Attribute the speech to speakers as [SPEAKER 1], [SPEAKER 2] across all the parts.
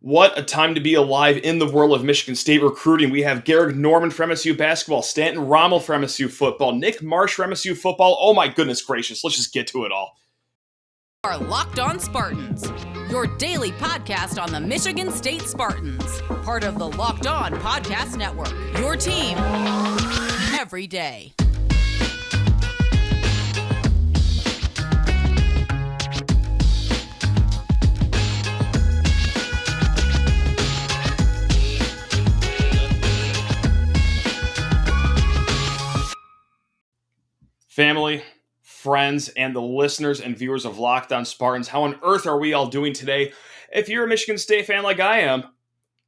[SPEAKER 1] What a time to be alive in the world of Michigan State recruiting. We have Gehrig Normand for MSU basketball, Stanton Ramil for MSU football, Nick Marsh for MSU football. Oh my goodness gracious, let's just get to it all.
[SPEAKER 2] Are Locked On Spartans, your daily podcast on the Michigan State Spartans, part of the Locked On Podcast Network, your team every day.
[SPEAKER 1] Family, friends, and the listeners and viewers of Locked On Spartans, how on earth are we all doing today? If you're a Michigan State fan like I am,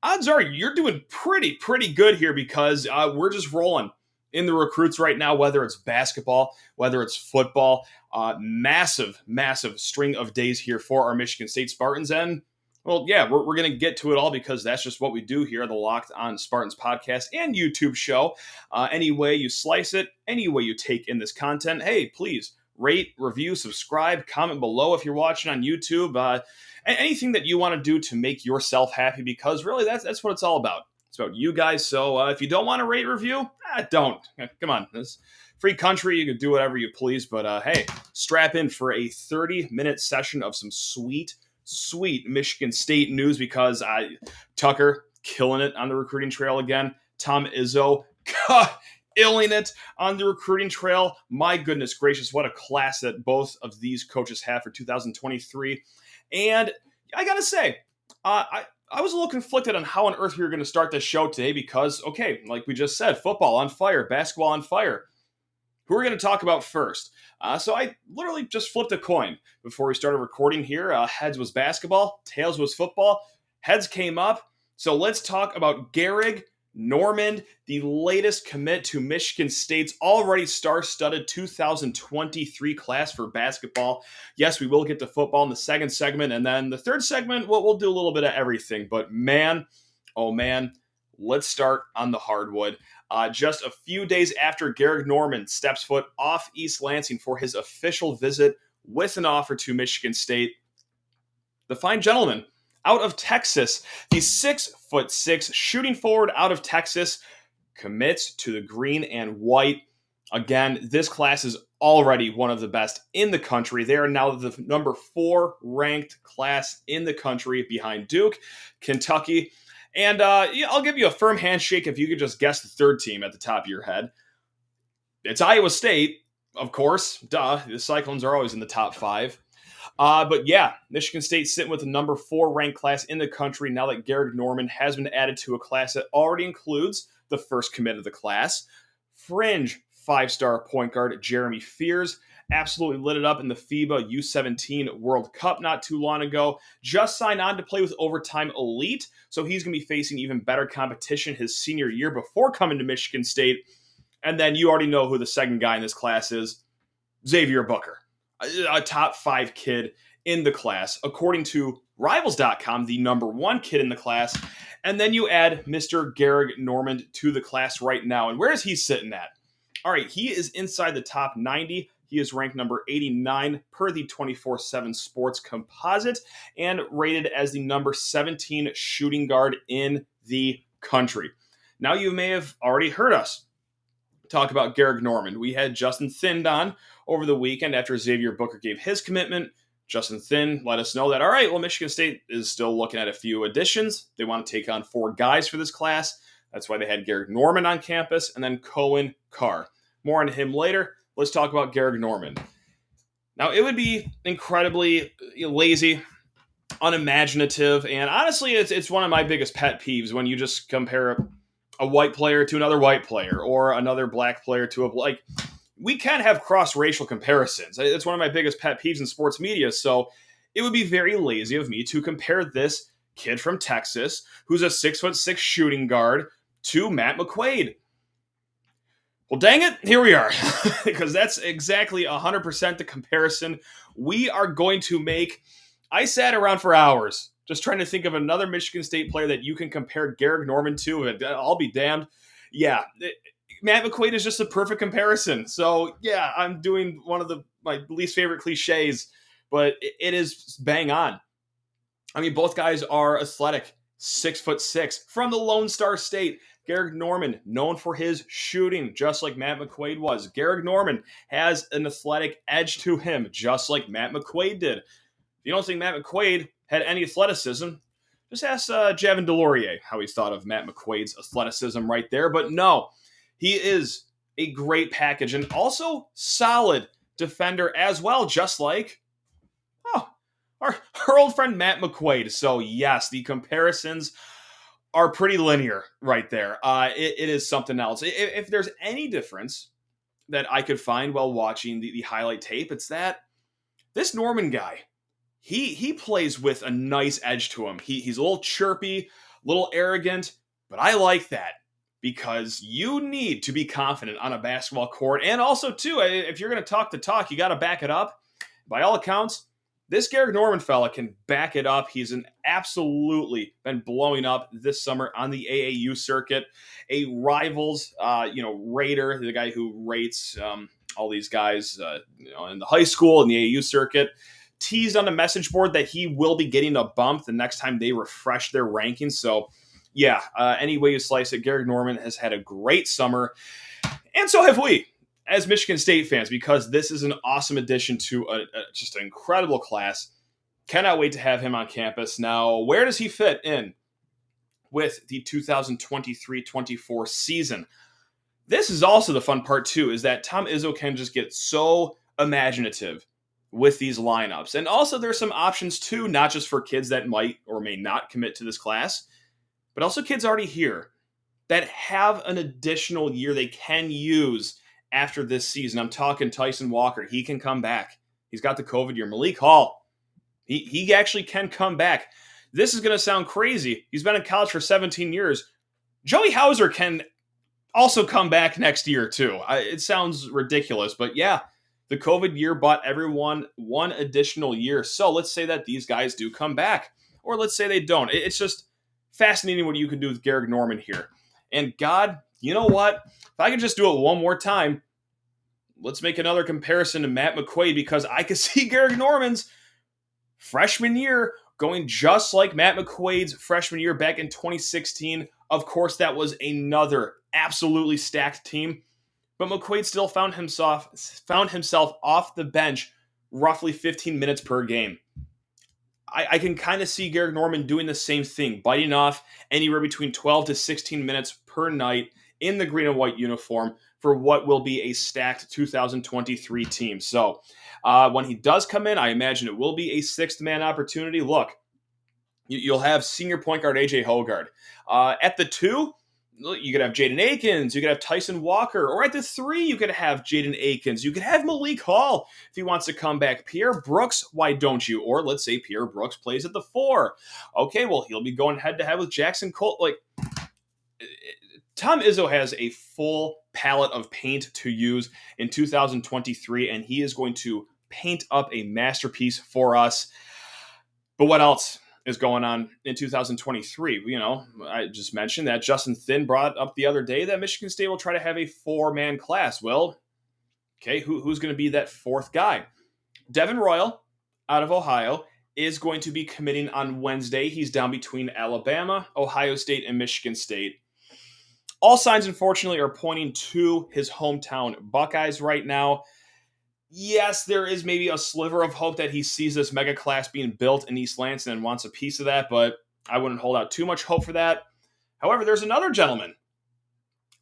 [SPEAKER 1] odds are you're doing pretty good here because we're just rolling in the recruits right now, whether it's basketball, whether it's football. Massive string of days here for our Michigan State Spartans. And, well, yeah, we're going to get to it all because that's just what we do here on the Locked On Spartans podcast and YouTube show. Any way you slice it, any way you take in this content, hey, please rate, review, subscribe, comment below if you're watching on YouTube. Anything that you want to do to make yourself happy, because really that's what it's all about. It's about you guys. So if you don't want to rate, review, don't. Come on. This free country. You can do whatever you please. But hey, strap in for a 30-minute session of some sweet Michigan State news, because Tucker killing it on the recruiting trail again. Tom Izzo illing it on the recruiting trail. My goodness gracious, what a class that both of these coaches have for 2023. And I gotta say, I was a little conflicted on how on earth we were going to start this show today because, okay, like we just said, football on fire, basketball on fire. Who are we going to talk about first? So I literally just flipped a coin before we started recording here. Heads was basketball, tails was football. Heads came up. So let's talk about Gehrig Normand, the latest commit to Michigan State's already star-studded 2023 class for basketball. Yes, we will get to football in the second segment, and then the third segment, we'll do a little bit of everything. But man, oh man, let's start on the hardwood. Just a few days after Gehrig Normand steps foot off East Lansing for his official visit with an offer to Michigan State, the fine gentleman out of Texas, the 6'6" shooting forward out of Texas, commits to the green and white. Again, this class is already one of the best in the country. They are now the number 4 ranked class in the country behind Duke, Kentucky. And I'll give you a firm handshake if you could just guess the third team at the top of your head. It's Iowa State, of course. Duh, the Cyclones are always in the top 5. But yeah, Michigan State sitting with the number 4 ranked class in the country now that Gehrig Normand has been added to a class that already includes the first commit of the class. Fringe 5-star point guard Jeremy Fears absolutely lit it up in the FIBA U17 World Cup not too long ago. Just signed on to play with Overtime Elite, so he's going to be facing even better competition his senior year before coming to Michigan State. And then you already know who the second guy in this class is, Xavier Booker. A top 5 kid in the class, according to Rivals.com, the number 1 kid in the class. And then you add Mr. Gehrig Normand to the class right now. And where is he sitting at? All right, he is inside the top 90. He is ranked number 89 per the 24/7 Sports Composite and rated as the number 17 shooting guard in the country. Now, you may have already heard us talk about Gehrig Normand. We had Justin Thind on over the weekend after Xavier Booker gave his commitment. Justin Thind let us know that, all right, well, Michigan State is still looking at a few additions. They want to take on 4 guys for this class. That's why they had Gehrig Normand on campus, and then Cohen Carr. More on him later. Let's talk about Gehrig Normand. Now, it would be incredibly lazy, unimaginative, and honestly, it's one of my biggest pet peeves when you just compare a white player to another white player or another black player to a black. We can have cross-racial comparisons. It's one of my biggest pet peeves in sports media. So it would be very lazy of me to compare this kid from Texas, who's a 6'6" shooting guard, to Matt McQuaid. Well, dang it, here we are. Because that's exactly 100% the comparison we are going to make. I sat around for hours just trying to think of another Michigan State player that you can compare Gehrig Normand to, and I'll be damned. Yeah, Matt McQuaid is just a perfect comparison. So, yeah, I'm doing one of my least favorite cliches, but it is bang on. I mean, both guys are athletic 6'6", from the Lone Star State. Gehrig Normand, known for his shooting, just like Matt McQuaid was. Gehrig Normand has an athletic edge to him, just like Matt McQuaid did. If you don't think Matt McQuaid had any athleticism, just ask Javin DeLaurier how he thought of Matt McQuaid's athleticism right there. But no, he is a great package and also solid defender as well, just like our old friend Matt McQuaid. So yes, the comparisons are pretty linear right there. It is something else. If there's any difference that I could find while watching the highlight tape, it's that this Normand guy, he plays with a nice edge to him. He's a little chirpy, a little arrogant, but I like that because you need to be confident on a basketball court. And also, too, if you're going to talk the talk, you got to back it up. By all accounts, this Gehrig Normand fella can back it up. He's absolutely been blowing up this summer on the AAU circuit. A Rivals, rater, the guy who rates all these guys in the high school and the AAU circuit, teased on the message board that he will be getting a bump the next time they refresh their rankings. So, yeah, any way you slice it, Gehrig Normand has had a great summer. And so have we, as Michigan State fans, because this is an awesome addition to just an incredible class. Cannot wait to have him on campus. Now, where does he fit in with the 2023-24 season? This is also the fun part, too, is that Tom Izzo can just get so imaginative with these lineups. And also there's some options, too, not just for kids that might or may not commit to this class, but also kids already here that have an additional year they can use after this season. I'm talking Tyson Walker. He can come back. He's got the COVID year. Malik Hall, he actually can come back. This is going to sound crazy. He's been in college for 17 years. Joey Hauser can also come back next year, too. It sounds ridiculous, but yeah, the COVID year bought everyone one additional year. So let's say that these guys do come back, or let's say they don't. It's just fascinating what you can do with Gehrig Normand here. And God, you know what? If I could just do it one more time, let's make another comparison to Matt McQuaid, because I could see Gehrig Normand's freshman year going just like Matt McQuaid's freshman year back in 2016. Of course, that was another absolutely stacked team, but McQuaid still found himself off the bench roughly 15 minutes per game. I can kind of see Gehrig Normand doing the same thing, biting off anywhere between 12 to 16 minutes per night in the green and white uniform for what will be a stacked 2023 team. So when he does come in, I imagine it will be a sixth-man opportunity. Look, you'll have senior point guard A.J. Hogard. At the 2, you could have Jaden Akins, you could have Tyson Walker, or at the 3, you could have Jaden Akins, you could have Malik Hall if he wants to come back. Pierre Brooks, why don't you? Or let's say Pierre Brooks plays at the 4. Okay, well, he'll be going head-to-head with Jackson Colt. Like, Tom Izzo has a full palette of paint to use in 2023, and he is going to paint up a masterpiece for us. But what else is going on in 2023? You know, I just mentioned that Justin Thinn brought up the other day that Michigan State will try to have a 4-man class. Well, okay, who's going to be that 4th guy? Devin Royal out of Ohio is going to be committing on Wednesday. He's down between Alabama, Ohio State, and Michigan State. All signs, unfortunately, are pointing to his hometown Buckeyes right now. Yes, there is maybe a sliver of hope that he sees this mega class being built in East Lansing and wants a piece of that, but I wouldn't hold out too much hope for that. However, there's another gentleman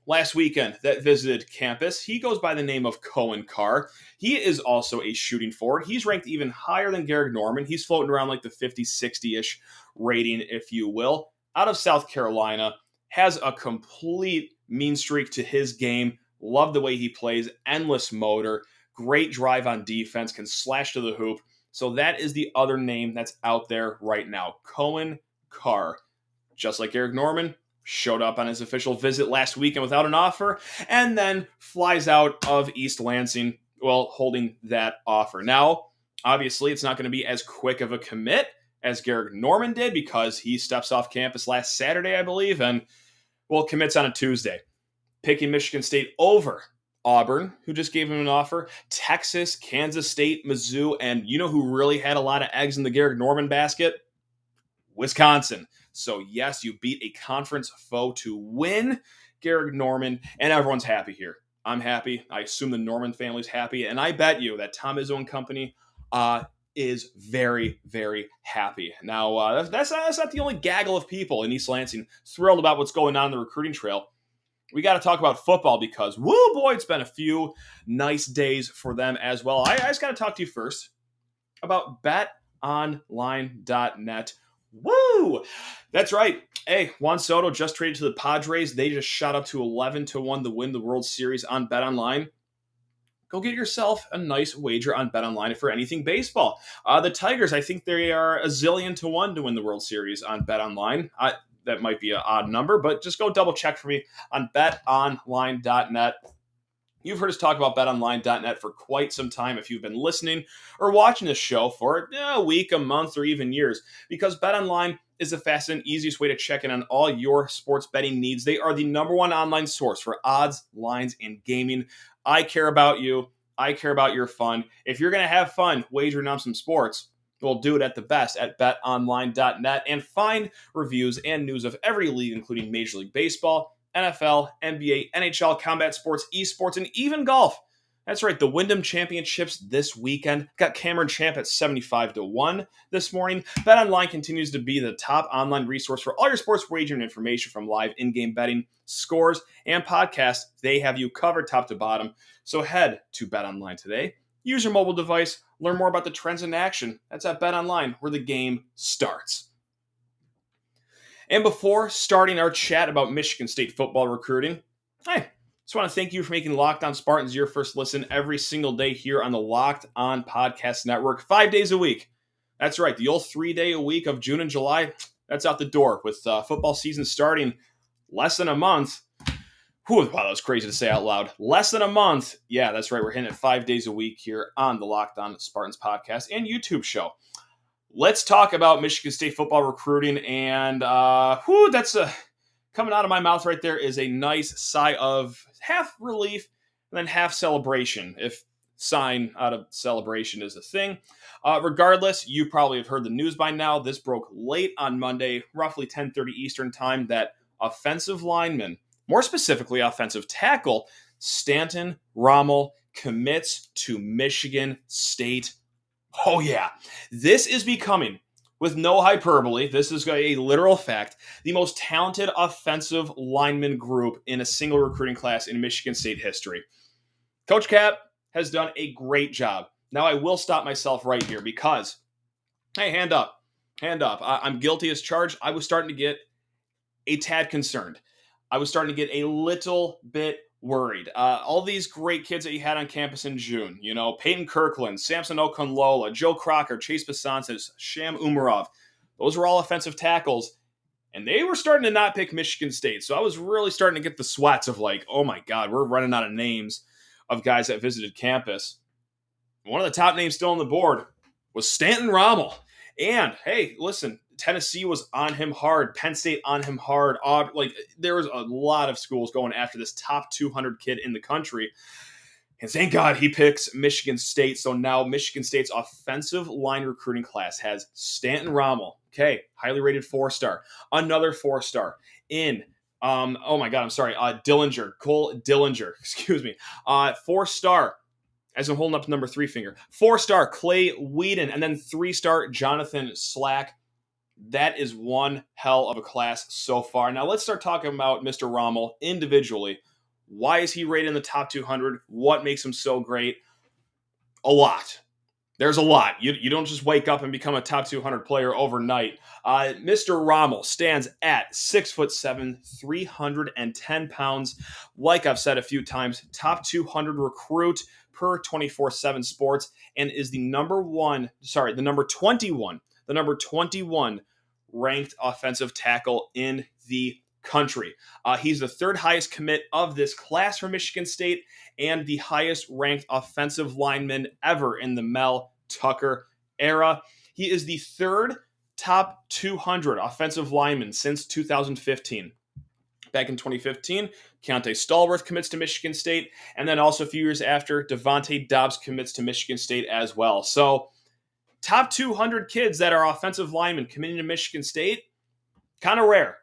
[SPEAKER 1] last weekend that visited campus. He goes by the name of Cohen Carr. He is also a shooting forward. He's ranked even higher than Gehrig Normand. He's floating around like the 50, 60-ish rating, if you will. Out of South Carolina, has a complete mean streak to his game. Love the way he plays. Endless motor. Great drive on defense. Can slash to the hoop. So that is the other name that's out there right now. Cohen Carr. Just like Gehrig Normand, showed up on his official visit last weekend without an offer, and then flies out of East Lansing while holding that offer. Now, obviously, it's not going to be as quick of a commit as Gehrig Normand did, because he steps off campus last Saturday, I believe, and, well, commits on a Tuesday. Picking Michigan State over Auburn, who just gave him an offer, Texas, Kansas State, Mizzou, and you know who really had a lot of eggs in the Gehrig Normand basket? Wisconsin. So yes, you beat a conference foe to win, Gehrig Normand, and everyone's happy here. I'm happy. I assume the Normand family's happy, and I bet you that Tom Izzo and company is very, very happy. Now, that's not the only gaggle of people in East Lansing thrilled about what's going on in the recruiting trail. We got to talk about football because, woo boy, it's been a few nice days for them as well. I just got to talk to you first about BetOnline.net. Woo! That's right. Hey, Juan Soto just traded to the Padres. They just shot up to 11-1 to win the World Series on BetOnline. Go get yourself a nice wager on BetOnline for anything baseball. The Tigers, I think they are a zillion to 1 to win the World Series on BetOnline. That might be an odd number, but just go double check for me on BetOnline.net. You've heard us talk about BetOnline.net for quite some time if you've been listening or watching this show for a week, a month, or even years, because BetOnline is the fastest and easiest way to check in on all your sports betting needs. They are the number one online source for odds, lines, and gaming. I care about you. I care about your fun. If you're going to have fun wagering on some sports, we'll do it at the best at betonline.net and find reviews and news of every league, including Major League Baseball, NFL, NBA, NHL, combat sports, esports, and even golf. That's right, the Wyndham Championships this weekend. Got Cameron Champ at 75-1 this morning. BetOnline continues to be the top online resource for all your sports wagering information, from live in-game betting, scores, and podcasts. They have you covered top to bottom. So head to BetOnline today. Use your mobile device. Learn more about the trends in action. That's at BetOnline, where the game starts. And before starting our chat about Michigan State football recruiting, I just want to thank you for making Locked On Spartans your first listen every single day here on the Locked On Podcast Network, 5 days a week. That's right, the old 3-day a week of June and July, that's out the door with football season starting less than a month. Wow, that was crazy to say out loud. Less than a month. Yeah, that's right, we're hitting it 5 days a week here on the Locked On Spartans podcast and YouTube show. Let's talk about Michigan State football recruiting, and that's coming out of my mouth right there is a nice sigh of half relief and then half celebration, if sign out of celebration is a thing. Regardless, you probably have heard the news by now. This broke late on Monday, roughly 10:30 Eastern time, that offensive lineman, more specifically offensive tackle, Stanton Ramil, commits to Michigan State. Oh yeah, this is becoming, with no hyperbole, this is a literal fact, the most talented offensive lineman group in a single recruiting class in Michigan State history. Coach Cap has done a great job. Now I will stop myself right here because, hey, hand up. I'm guilty as charged. I was starting to get a tad concerned. I was starting to get a little bit worried. All these great kids that you had on campus in June, Peyton Kirkland, Samson Okunlola, Joe Crocker, Chase Basantes, Sham Umarov, those were all offensive tackles, and they were starting to not pick Michigan State. So I was really starting to get the sweats of like, oh my God, we're running out of names of guys that visited campus. One of the top names still on the board was Stanton Ramil. And hey, listen, Tennessee was on him hard. Penn State on him hard. There was a lot of schools going after this top 200 kid in the country. And thank God he picks Michigan State. So now Michigan State's offensive line recruiting class has Stanton Ramil. Okay, highly rated 4-star. Another 4-star in, Cole Dillinger, excuse me. 4-star, as I'm holding up the number 3 finger. 4-star Clay Whedon, and then 3-star Jonathan Slack. That is one hell of a class so far. Now let's start talking about Mr. Ramil individually. Why is he rated in the top 200? What makes him so great? A lot. There's a lot. You don't just wake up and become a top 200 player overnight. Mr. Ramil stands at 6'7", 310 pounds. Like I've said a few times, top 200 recruit per 24/7 Sports, and is the number 21 ranked offensive tackle in the country. He's the third highest commit of this class for Michigan State and the highest ranked offensive lineman ever in the Mel Tucker era. He is the third top 200 offensive lineman since 2015. Back in 2015, Keontae Stallworth commits to Michigan State, and then also a few years after, Devontae Dobbs commits to Michigan State as well. So top 200 kids that are offensive linemen committing to Michigan State, kind of rare.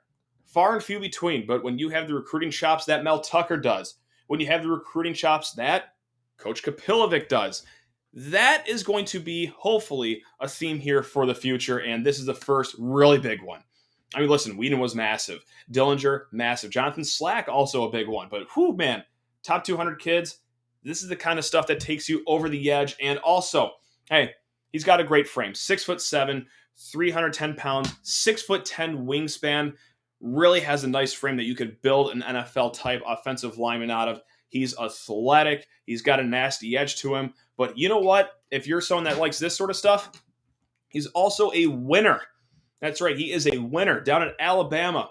[SPEAKER 1] Far and few between. But when you have the recruiting chops that Mel Tucker does, when you have the recruiting chops that Coach Kapilovic does, that is going to be, hopefully, a theme here for the future. And this is the first really big one. I mean, listen, Whedon was massive. Dillinger, massive. Jonathan Slack, also a big one. But, whew, man, top 200 kids, this is the kind of stuff that takes you over the edge. And also, hey, he's got a great frame. 6'7", 310 pounds, 6'10" wingspan. Really has a nice frame that you could build an NFL-type offensive lineman out of. He's athletic. He's got a nasty edge to him. But you know what? If you're someone that likes this sort of stuff, he's also a winner. That's right. He is a winner down at Alabama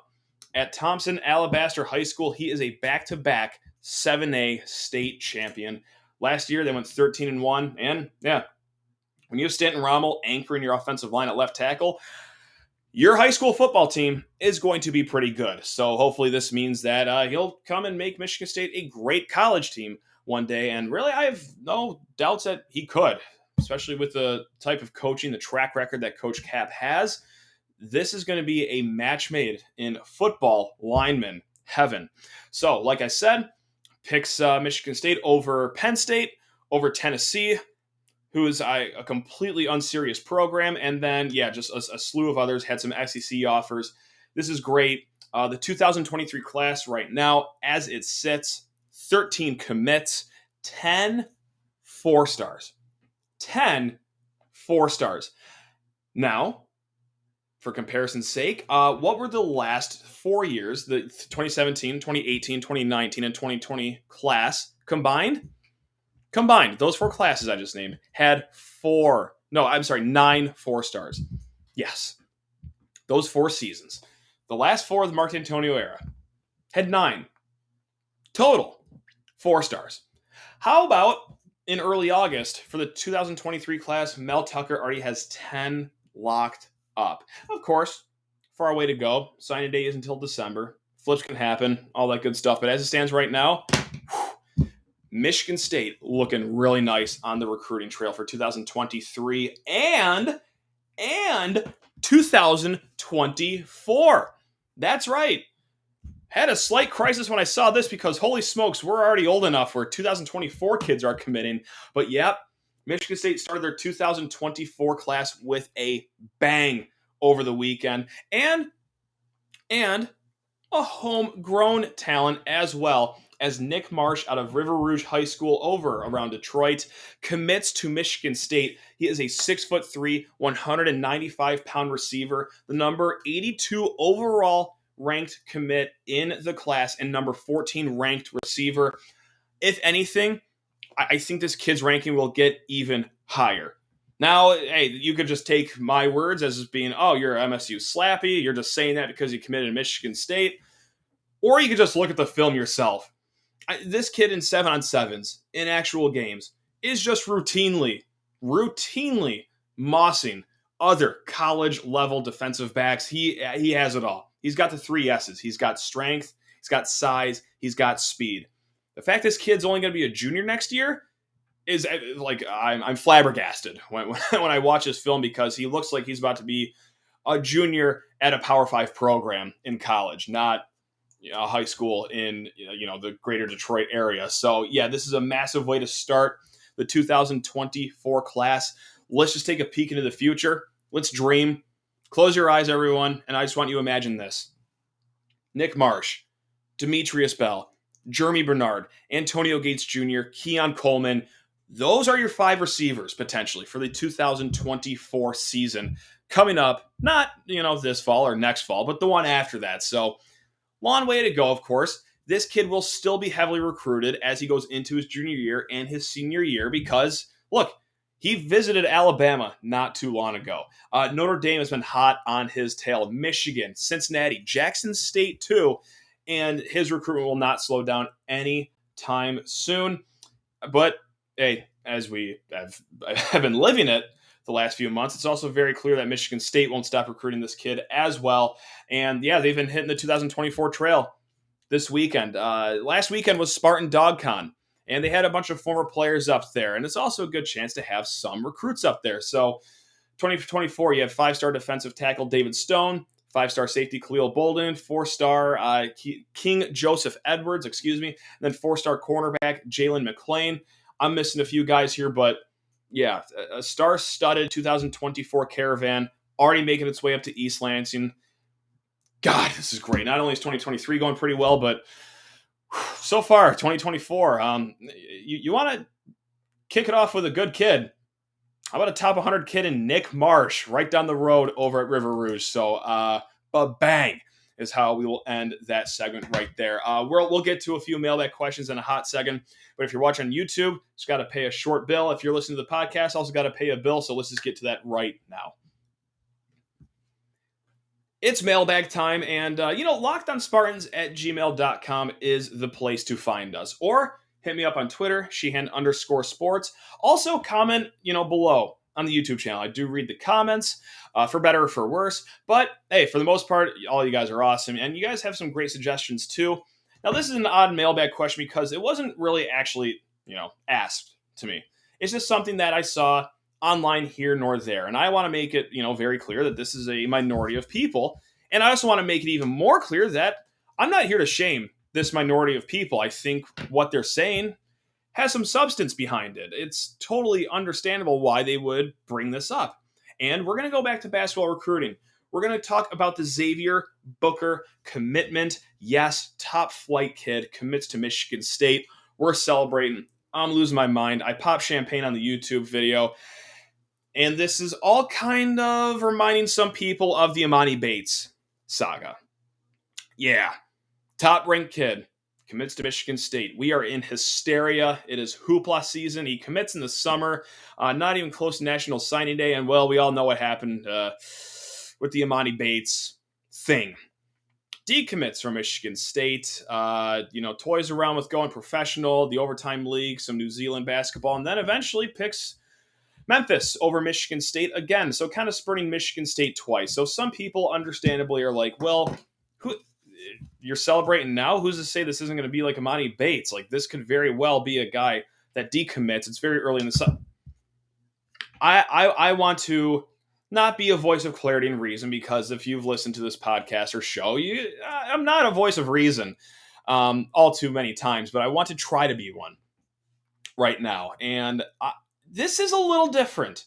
[SPEAKER 1] at Thompson Alabaster High School. He is a back-to-back 7A state champion. Last year, they went 13-1. And, yeah, when you have Stanton Ramil anchoring your offensive line at left tackle, your high school football team is going to be pretty good. So hopefully this means that he'll come and make Michigan State a great college team one day. And really, I have no doubts that he could, especially with the type of coaching, the track record that Coach Cap has. This is going to be a match made in football lineman heaven. So, like I said, picks Michigan State over Penn State, over Tennessee, who is a completely unserious program. And then, yeah, just a slew of others had some SEC offers. This is great. The 2023 class right now, as it sits, 13 commits, 10 4-stars. 10 4-stars. Now, for comparison's sake, what were the last 4 years, the 2017, 2018, 2019, and 2020 class combined? Combined, those 4 classes I just named had 9 4-stars. Yes, those 4 seasons. The last 4 of the Mark Antonio era had 9 total 4-stars. How about in early August for the 2023 class, Mel Tucker already has 10 locked up. Of course, far way to go. Signing day is until December. Flips can happen, all that good stuff. But as it stands right now, Michigan State looking really nice on the recruiting trail for 2023 and 2024. That's right. Had a slight crisis when I saw this because, holy smokes, we're already old enough where 2024 kids are committing. But yep, Michigan State started their 2024 class with a bang over the weekend. And a homegrown talent as well, as Nick Marsh out of River Rouge High School over around Detroit commits to Michigan State. He is a 6'3", 195-pound receiver, the number 82 overall ranked commit in the class, and number 14 ranked receiver. If anything, I think this kid's ranking will get even higher. Now, hey, you could just take my words as being, oh, you're MSU slappy, you're just saying that because you committed to Michigan State, or you could just look at the film yourself. This kid in 7-on-7s, in actual games, is just routinely mossing other college-level defensive backs. He has it all. He's got the 3 S's. He's got strength, he's got size, he's got speed. The fact this kid's only going to be a junior next year is like, I'm flabbergasted when I watch this film, because he looks like he's about to be a junior at a Power 5 program in college, not a high school in the greater Detroit area. So yeah, this is a massive way to start the 2024 class. Let's just take a peek into the future. Let's dream. Close your eyes, everyone, and I just want you to imagine this. Nick Marsh, Demetrius Bell, Jeremy Bernard, Antonio Gates Jr., Keon Coleman. Those are your 5 receivers, potentially, for the 2024 season coming up. Not, this fall or next fall, but the one after that. So, long way to go, of course. This kid will still be heavily recruited as he goes into his junior year and his senior year because, look, he visited Alabama not too long ago. Notre Dame has been hot on his tail. Michigan, Cincinnati, Jackson State too. And his recruitment will not slow down anytime soon. But, hey, as we have been living it the last few months, it's also very clear that Michigan State won't stop recruiting this kid as well. And, yeah, they've been hitting the 2024 trail this weekend. Last weekend was Spartan DogCon, and they had a bunch of former players up there. And it's also a good chance to have some recruits up there. So 2024, you have 5-star defensive tackle David Stone, 5-star safety Khalil Bolden, 4-star King Joseph Edwards, and then 4-star cornerback Jalen McClain. I'm missing a few guys here, but yeah, a star-studded 2024 caravan already making its way up to East Lansing. God, this is great. Not only is 2023 going pretty well, but so far, 2024, you want to kick it off with a good kid. How about a top 100 kid in Nick Marsh right down the road over at River Rouge? So, bang is how we will end that segment right there. We'll get to a few mailbag questions in a hot second. But if you're watching on YouTube, just got to pay a short bill. If you're listening to the podcast, also got to pay a bill. So let's just get to that right now. It's mailbag time, and lockedonspartans@gmail.com is the place to find us. Or hit me up on Twitter, Sheehan_sports. Also comment, below on the YouTube channel. I do read the comments, for better or for worse. But hey, for the most part, all you guys are awesome, and you guys have some great suggestions too. Now, this is an odd mailbag question because it wasn't really actually, asked to me. It's just something that I saw online here nor there. And I want to make it, very clear that this is a minority of people. And I also want to make it even more clear that I'm not here to shame this minority of people. I think what they're saying has some substance behind it. It's totally understandable why they would bring this up. And we're going to go back to basketball recruiting. We're going to talk about the Xavier Booker commitment. Yes, top flight kid commits to Michigan State. We're celebrating. I'm losing my mind. I popped champagne on the YouTube video. And this is all kind of reminding some people of the Imani Bates saga. Yeah, top-ranked kid commits to Michigan State. We are in hysteria. It is hoopla season. He commits in the summer, not even close to National Signing Day. And, well, we all know what happened with the Imani Bates thing. Decommits from Michigan State, toys around with going professional, the overtime league, some New Zealand basketball, and then eventually picks Memphis over Michigan State again, so kind of spurning Michigan State twice. So some people understandably are like, well, you're celebrating now? Who's to say this isn't going to be like Imani Bates? Like, this could very well be a guy that decommits. It's very early in the summer. I want to not be a voice of clarity and reason, because if you've listened to this podcast or show, I'm not a voice of reason all too many times, but I want to try to be one right now. And this is a little different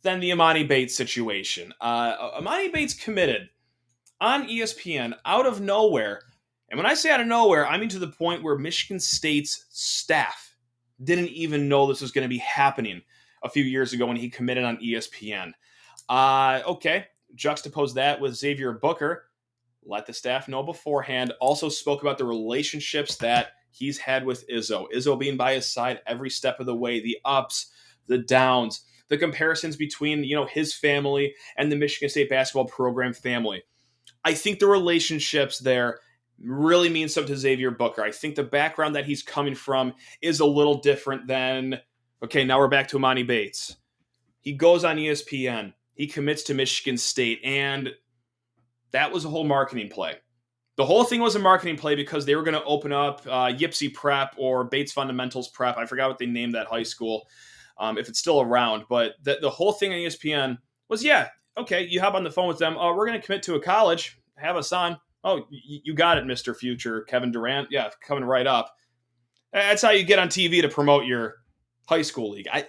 [SPEAKER 1] than the Imani Bates situation. Imani Bates committed on ESPN out of nowhere. And when I say out of nowhere, I mean to the point where Michigan State's staff didn't even know this was going to be happening a few years ago when he committed on ESPN. Okay, juxtapose that with Xavier Booker. Let the staff know beforehand. Also spoke about the relationships that he's had with Izzo. Izzo being by his side every step of the way, the ups, the downs, the comparisons between, his family and the Michigan State basketball program family. I think the relationships there really mean something to Xavier Booker. I think the background that he's coming from is a little different than, okay, now we're back to Imani Bates. He goes on ESPN. He commits to Michigan State, and that was a whole marketing play. The whole thing was a marketing play because they were going to open up Yipsy Prep or Bates Fundamentals Prep. I forgot what they named that high school, if it's still around. But the whole thing on ESPN was, okay, you hop on the phone with them. Oh, we're going to commit to a college. Have us on. Oh, you got it, Mr. Future Kevin Durant. Yeah, coming right up. That's how you get on TV to promote your high school league. I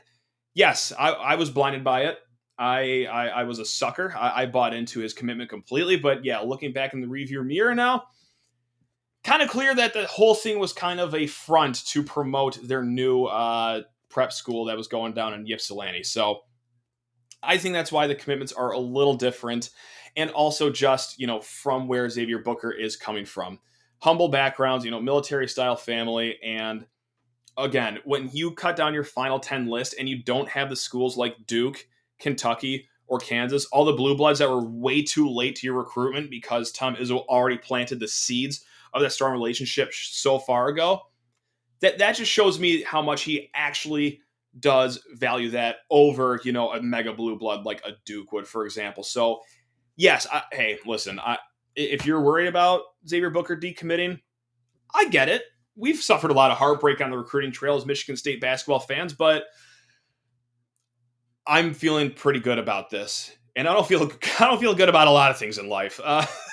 [SPEAKER 1] was blinded by it. I was a sucker. I bought into his commitment completely. But yeah, looking back in the rearview mirror now, kind of clear that the whole thing was kind of a front to promote their new prep school that was going down in Ypsilanti. So I think that's why the commitments are a little different. And also just, from where Xavier Booker is coming from. Humble backgrounds, military style family. And again, when you cut down your final 10 list and you don't have the schools like Duke, Kentucky, or Kansas, all the blue bloods that were way too late to your recruitment because Tom Izzo already planted the seeds of that strong relationship so far ago, that just shows me how much he actually does value that over, a mega blue blood like a Duke would, for example. So yes, hey, listen, if you're worried about Xavier Booker decommitting, I get it. We've suffered a lot of heartbreak on the recruiting trail as Michigan State basketball fans, but I'm feeling pretty good about this. And I don't feel good about a lot of things in life.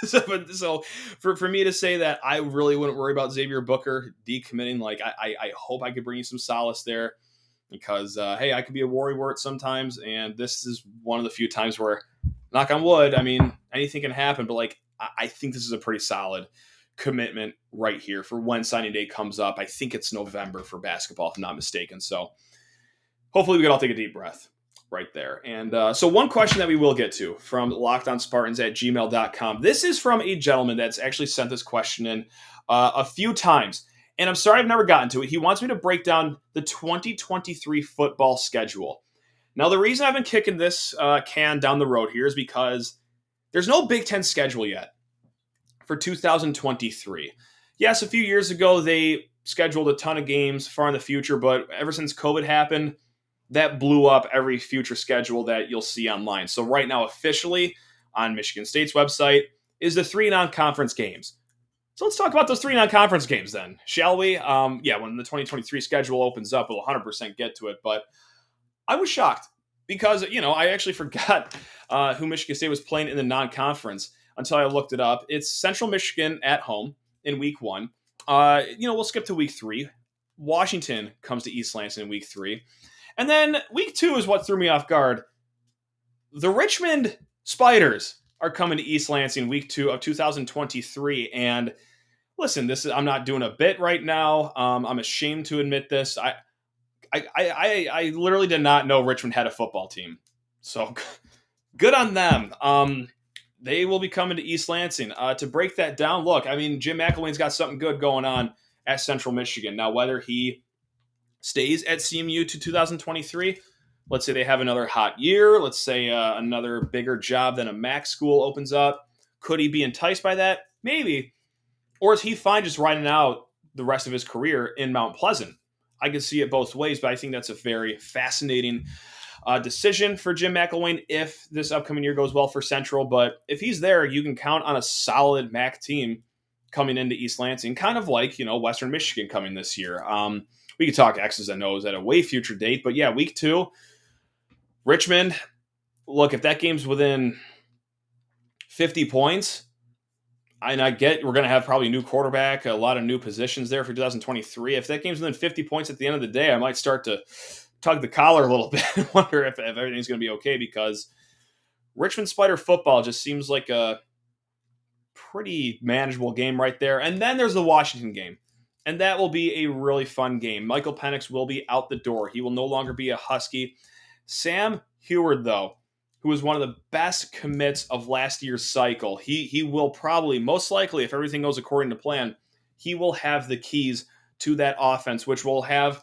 [SPEAKER 1] So for me to say that I really wouldn't worry about Xavier Booker decommitting, like I hope I could bring you some solace there, because hey, I could be a worrywart sometimes, and this is one of the few times where, knock on wood, I mean, anything can happen, but like I think this is a pretty solid commitment right here for when signing day comes up. I think it's November for basketball, if I'm not mistaken. So hopefully we can all take a deep breath right there. And so one question that we will get to from lockedonspartans@gmail.com. This is from a gentleman that's actually sent this question in a few times. And I'm sorry I've never gotten to it. He wants me to break down the 2023 football schedule. Now, the reason I've been kicking this can down the road here is because there's no Big Ten schedule yet for 2023. Yes, a few years ago, they scheduled a ton of games far in the future, but ever since COVID happened, that blew up every future schedule that you'll see online. So right now, officially on Michigan State's website is the 3 non-conference games. So let's talk about those 3 non-conference games then, shall we? When the 2023 schedule opens up, we'll 100% get to it. But I was shocked because, I actually forgot who Michigan State was playing in the non-conference until I looked it up. It's Central Michigan at home in week 1. We'll skip to week 3. Washington comes to East Lansing in week 3. And then week 2 is what threw me off guard. The Richmond Spiders are coming to East Lansing week 2 of 2023. And listen, I'm not doing a bit right now. I'm ashamed to admit this. I literally did not know Richmond had a football team. So good on them. They will be coming to East Lansing. To break that down, look, I mean, Jim McElwain's got something good going on at Central Michigan. Now, whether he stays at CMU to 2023, let's say they have another hot year, let's say another bigger job than a MAC school opens up, could he be enticed by that? Maybe. Or is he fine just riding out the rest of his career in Mount Pleasant? I can see it both ways, but I think that's a very fascinating decision for Jim McElwain if this upcoming year goes well for Central. But if he's there, you can count on a solid MAC team coming into East Lansing, kind of like, Western Michigan coming this year. We could talk X's and O's at a way future date, but yeah, week 2, Richmond, look, if that game's within 50 points, and I get we're going to have probably a new quarterback, a lot of new positions there for 2023. If that game's within 50 points at the end of the day, I might start to tug the collar a little bit and wonder if everything's going to be okay, because Richmond Spider football just seems like a pretty manageable game right there. And then there's the Washington game. And that will be a really fun game. Michael Penix will be out the door. He will no longer be a Husky. Sam Heward, though, who was one of the best commits of last year's cycle, he will probably, most likely, if everything goes according to plan, he will have the keys to that offense, which will have,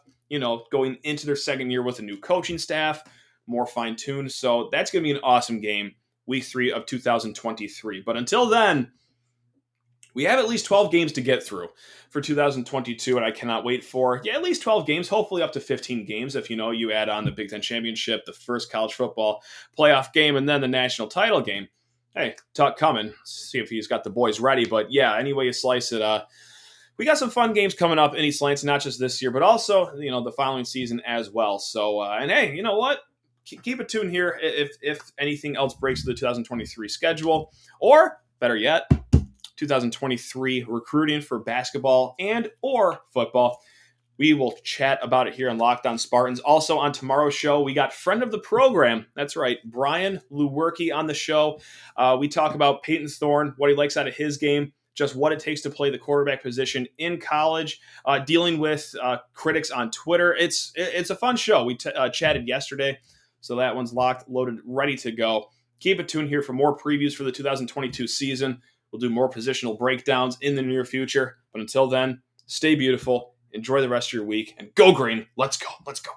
[SPEAKER 1] going into their second year with a new coaching staff, more fine-tuned. So that's going to be an awesome game, week 3 of 2023. But until then, we have at least 12 games to get through for 2022, and I cannot wait for, at least 12 games, hopefully up to 15 games if, you add on the Big Ten Championship, the first college football playoff game, and then the national title game. Hey, talk coming. See if he's got the boys ready. But yeah, any way you slice it, we got some fun games coming up in East Lansing, not just this year, but also, the following season as well. So, and hey, you know what? Keep it tuned here if anything else breaks the 2023 schedule, or better yet, 2023 recruiting for basketball and or football. We will chat about it here on Locked On Spartans. Also on tomorrow's show, we got friend of the program. That's right, Brian Lewerke on the show. We talk about Peyton Thorne, what he likes out of his game, just what it takes to play the quarterback position in college, dealing with critics on Twitter. It's a fun show. We chatted yesterday, so that one's locked, loaded, ready to go. Keep it tuned here for more previews for the 2022 season. We'll do more positional breakdowns in the near future. But until then, stay beautiful, enjoy the rest of your week, and go green. Let's go. Let's go.